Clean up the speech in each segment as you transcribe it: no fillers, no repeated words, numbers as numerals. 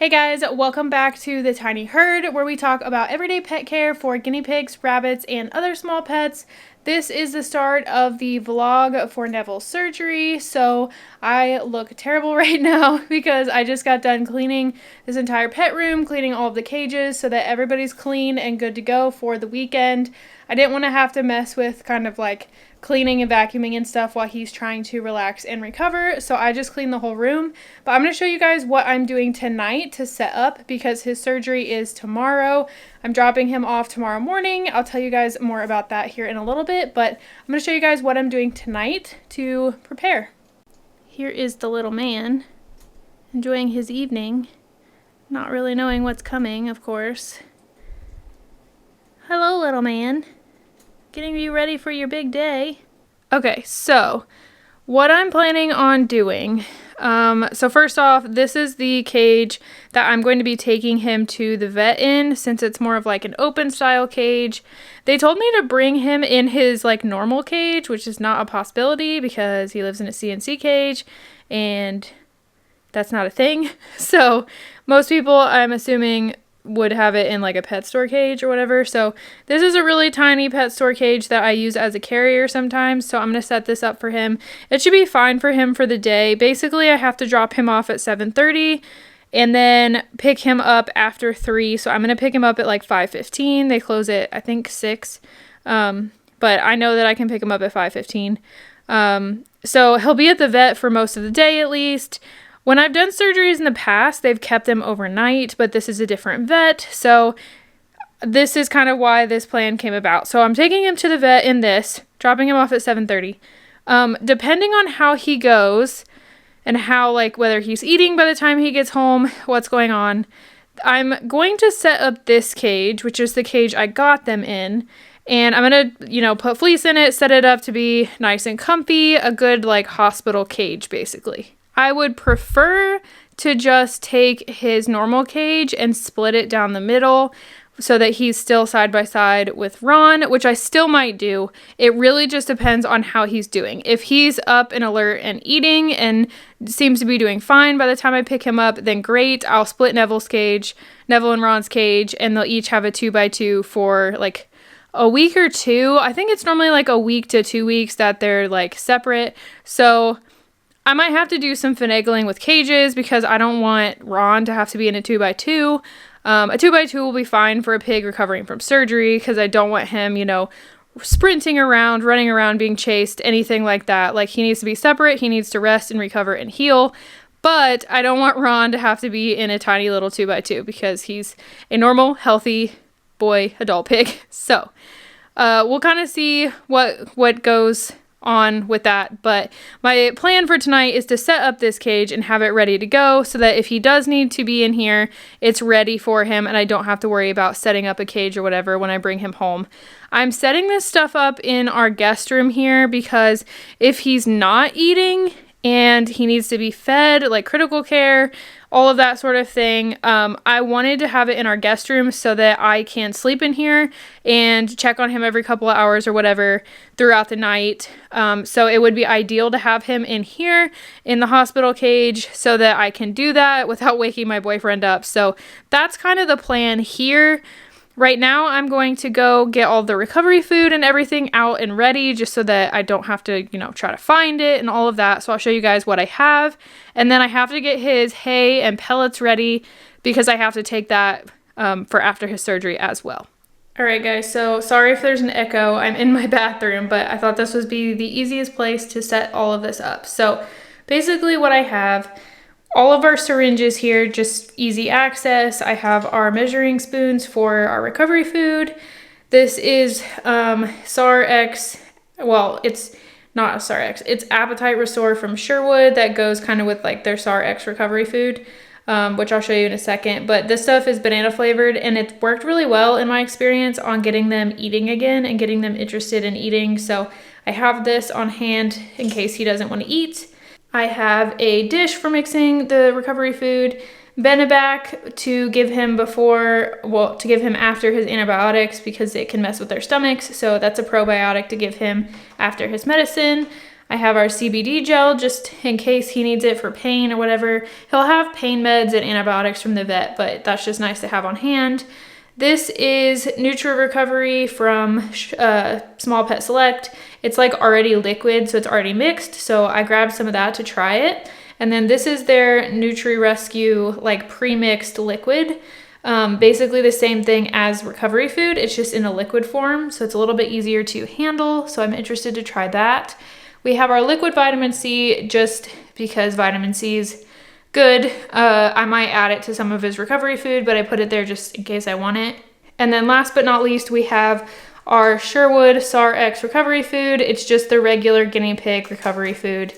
Hey guys, welcome back to the Tiny Herd, where we talk about everyday pet care for guinea pigs, rabbits, and other small pets. This is the start of the vlog for Neville's surgery, so I look terrible right now because I just got done cleaning this entire pet room, cleaning all of the cages so that everybody's clean and good to go for the weekend. I didn't want to have to mess with kind of like cleaning and vacuuming and stuff while he's trying to relax and recover, so I just cleaned the whole room. But I'm going to show you guys what I'm doing tonight to set up because his surgery is tomorrow. I'm dropping him off tomorrow morning. I'll tell you guys more about that here in a little bit, but I'm going to show you guys what I'm doing tonight to prepare. Here is the little man enjoying his evening, not really knowing what's coming, of course. Hello, little man. Getting you ready for your big day. Okay, so what I'm planning on doing, so first off, this is the cage that I'm going to be taking him to the vet in, since it's more of like an open style cage. They told me to bring him in his like normal cage, which is not a possibility because he lives in a CNC cage and that's not a thing. So most people, I'm assuming, would have it in like a pet store cage or whatever. So this is a really tiny pet store cage that I use as a carrier sometimes. So I'm going to set this up for him. It should be fine for him for the day. Basically, I have to drop him off at 7:30 and then pick him up after 3. So I'm going to pick him up at like 5:15. They close at, I think, 6. But I know that I can pick him up at 5:15. So he'll be at the vet for most of the day at least. When I've done surgeries in the past, they've kept them overnight, but this is a different vet, so this is kind of why this plan came about. So I'm taking him to the vet in this, dropping him off at 7:30. Depending on how he goes and how, like, whether he's eating by the time he gets home, what's going on, I'm going to set up this cage, which is the cage I got them in, and I'm going to, put fleece in it, set it up to be nice and comfy, a good, like, hospital cage, basically. I would prefer to just take his normal cage and split it down the middle so that he's still side by side with Ron, which I still might do. It really just depends on how he's doing. If he's up and alert and eating and seems to be doing fine by the time I pick him up, then great. I'll split Neville's cage, Neville and Ron's cage, and they'll each have a 2x2 for like a week or two. I think it's normally like a week to 2 weeks that they're like separate. So I might have to do some finagling with cages because I don't want Ron to have to be in a 2x2. A 2x2 will be fine for a pig recovering from surgery because I don't want him, sprinting around, running around, being chased, anything like that. Like, he needs to be separate. He needs to rest and recover and heal. But I don't want Ron to have to be in a tiny little 2x2 because he's a normal, healthy boy, adult pig. So we'll kind of see what goes on with that, but my plan for tonight is to set up this cage and have it ready to go so that if he does need to be in here, it's ready for him and I don't have to worry about setting up a cage or whatever when I bring him home. I'm setting this stuff up in our guest room here because if he's not eating and he needs to be fed, like critical care, all of that sort of thing, I wanted to have it in our guest room so that I can sleep in here and check on him every couple of hours or whatever throughout the night. So it would be ideal to have him in here in the hospital cage so that I can do that without waking my boyfriend up. So that's kind of the plan here. Right now, I'm going to go get all the recovery food and everything out and ready just so that I don't have to, try to find it and all of that. So I'll show you guys what I have. And then I have to get his hay and pellets ready because I have to take that for after his surgery as well. All right, guys, so sorry if there's an echo. I'm in my bathroom, but I thought this would be the easiest place to set all of this up. So basically what I have, all of our syringes here, just easy access. I have our measuring spoons for our recovery food. This is SAR-X, well, it's not a SAR-X, it's Appetite Restore from Sherwood that goes kind of with like their SAR-X recovery food, which I'll show you in a second. But this stuff is banana flavored and it's worked really well in my experience on getting them eating again and getting them interested in eating. So I have this on hand in case he doesn't want to eat. I have a dish for mixing the recovery food, Benebac to give him after his antibiotics because it can mess with their stomachs. So that's a probiotic to give him after his medicine. I have our CBD gel just in case he needs it for pain or whatever. He'll have pain meds and antibiotics from the vet, but that's just nice to have on hand. This is Nutri Recovery from Small Pet Select. It's like already liquid, so it's already mixed. So I grabbed some of that to try it. And then this is their Nutri Rescue like pre-mixed liquid. Basically the same thing as recovery food. It's just in a liquid form, so it's a little bit easier to handle. So I'm interested to try that. We have our liquid vitamin C just because vitamin C is good. I might add it to some of his recovery food, but I put it there just in case I want it. And then last but not least, we have our Sherwood SAR X recovery food. It's just the regular guinea pig recovery food.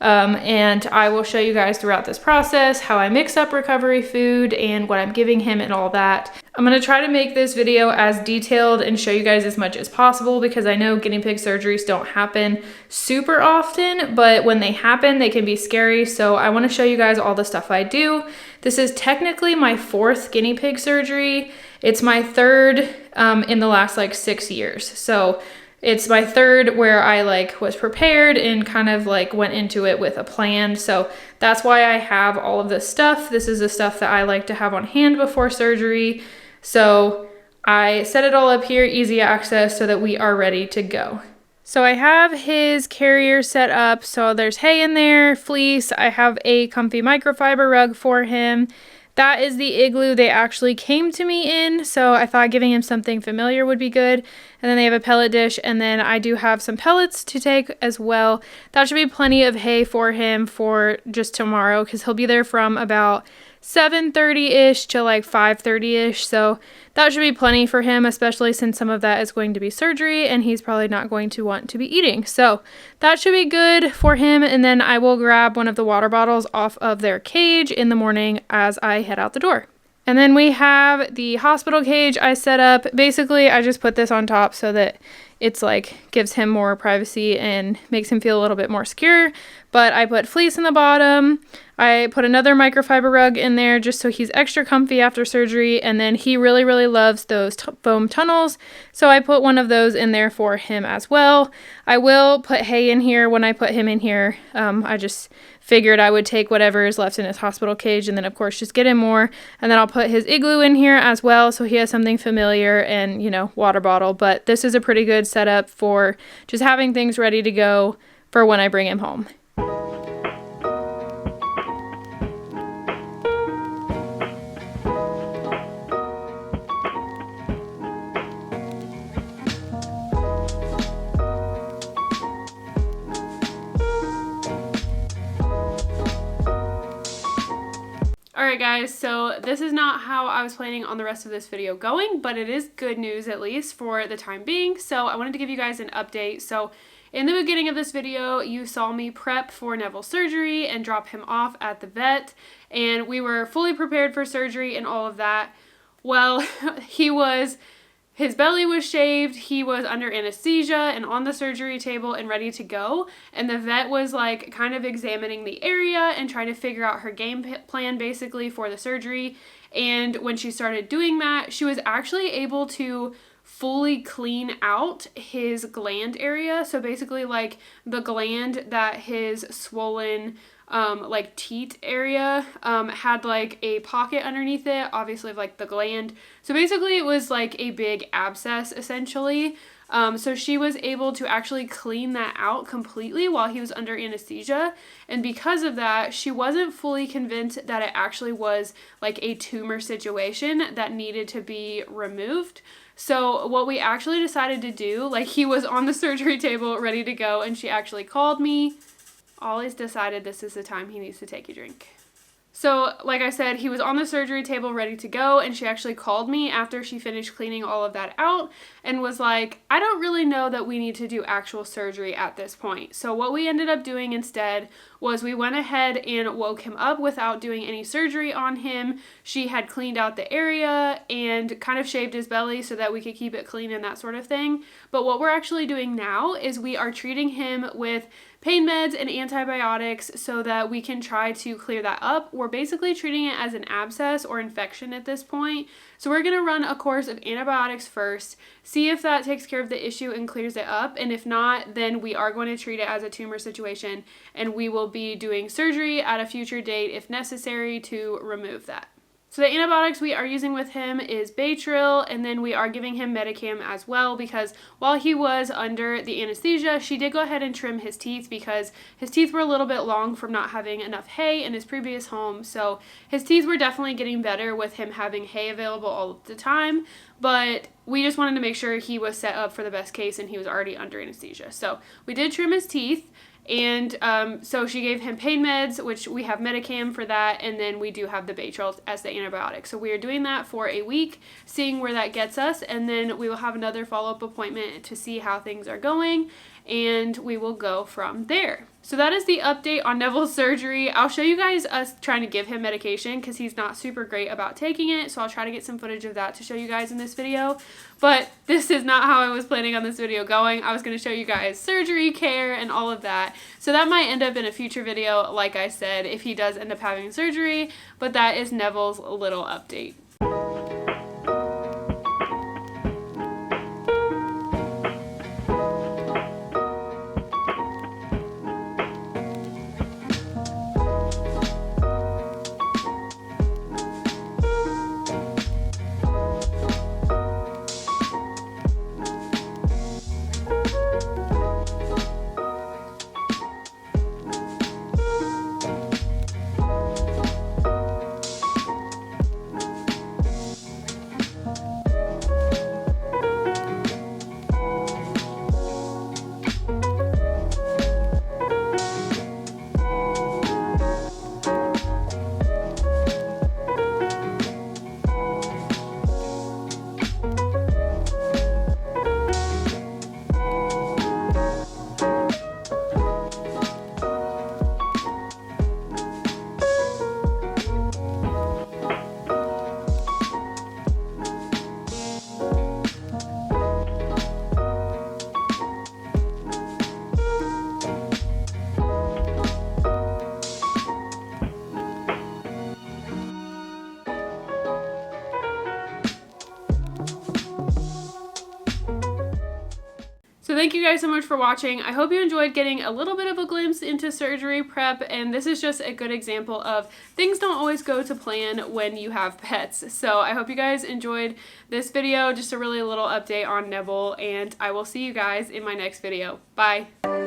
And I will show you guys throughout this process how I mix up recovery food and what I'm giving him and all that. I'm going to try to make this video as detailed and show you guys as much as possible because I know guinea pig surgeries don't happen super often, but when they happen, they can be scary. So I want to show you guys all the stuff I do. This is technically my 4th guinea pig surgery. It's my 3rd in the last like 6 years. So it's my 3rd where I like was prepared and kind of like went into it with a plan. So that's why I have all of this stuff. This is the stuff that I like to have on hand before surgery. So I set it all up here, easy access, so that we are ready to go. So I have his carrier set up. So there's hay in there, fleece. I have a comfy microfiber rug for him. That is the igloo they actually came to me in, so I thought giving him something familiar would be good. And then they have a pellet dish, and then I do have some pellets to take as well. That should be plenty of hay for him for just tomorrow, because he'll be there from about 7:30-ish to like 5:30-ish, so that should be plenty for him, especially since some of that is going to be surgery, and he's probably not going to want to be eating. So that should be good for him, and then I will grab one of the water bottles off of their cage in the morning as I head out the door. And then we have the hospital cage I set up. Basically, I just put this on top so that it's like gives him more privacy and makes him feel a little bit more secure. But I put fleece in the bottom. I put another microfiber rug in there just so he's extra comfy after surgery. And then he really, really loves those foam tunnels. So I put one of those in there for him as well. I will put hay in here when I put him in here. I just figured I would take whatever is left in his hospital cage and then of course just get him more. And then I'll put his igloo in here as well so he has something familiar and, you know, water bottle. But this is a pretty good setup for just having things ready to go for when I bring him home. Alright guys, so this is not how I was planning on the rest of this video going, but it is good news at least for the time being. So I wanted to give you guys an update. So in the beginning of this video, you saw me prep for Neville's surgery and drop him off at the vet, and we were fully prepared for surgery and all of that. Well, his belly was shaved, he was under anesthesia and on the surgery table and ready to go. And the vet was like kind of examining the area and trying to figure out her game plan basically for the surgery. And when she started doing that, she was actually able to fully clean out his gland area. So basically like the gland that his swollen like teat area had like a pocket underneath it, obviously of like the gland. So basically it was like a big abscess essentially. So she was able to actually clean that out completely while he was under anesthesia. And because of that, she wasn't fully convinced that it actually was like a tumor situation that needed to be removed. So what we actually decided to do, like he was on the surgery table ready to go and she actually called me. Ollie's decided this is the time he needs to take a drink. So, like I said, he was on the surgery table ready to go, and she actually called me after she finished cleaning all of that out and was like, I don't really know that we need to do actual surgery at this point. So what we ended up doing instead was we went ahead and woke him up without doing any surgery on him. She had cleaned out the area and kind of shaved his belly so that we could keep it clean and that sort of thing. But what we're actually doing now is we are treating him with pain meds and antibiotics so that we can try to clear that up. We're basically treating it as an abscess or infection at this point. So we're going to run a course of antibiotics first, see if that takes care of the issue and clears it up. And if not, then we are going to treat it as a tumor situation, and we will be doing surgery at a future date if necessary to remove that. So the antibiotics we are using with him is Baytril, and then we are giving him Medicam as well, because while he was under the anesthesia, she did go ahead and trim his teeth because his teeth were a little bit long from not having enough hay in his previous home. So his teeth were definitely getting better with him having hay available all the time, but we just wanted to make sure he was set up for the best case, and he was already under anesthesia. So we did trim his teeth. And so she gave him pain meds, which we have Medicam for that, and then we do have the Baytril as the antibiotic. So we are doing that for a week, seeing where that gets us, and then we will have another follow-up appointment to see how things are going, and we will go from there. So that is the update on Neville's surgery. I'll show you guys us trying to give him medication because he's not super great about taking it, so I'll try to get some footage of that to show you guys in this video. But this is not how I was planning on this video going. I was going to show you guys surgery, care, and all of that. So that might end up in a future video, like I said, if he does end up having surgery, but that is Neville's little update. So thank you guys so much for watching. I hope you enjoyed getting a little bit of a glimpse into surgery prep, and this is just a good example of things don't always go to plan when you have pets. So I hope you guys enjoyed this video, just a really little update on Neville, and I will see you guys in my next video. Bye!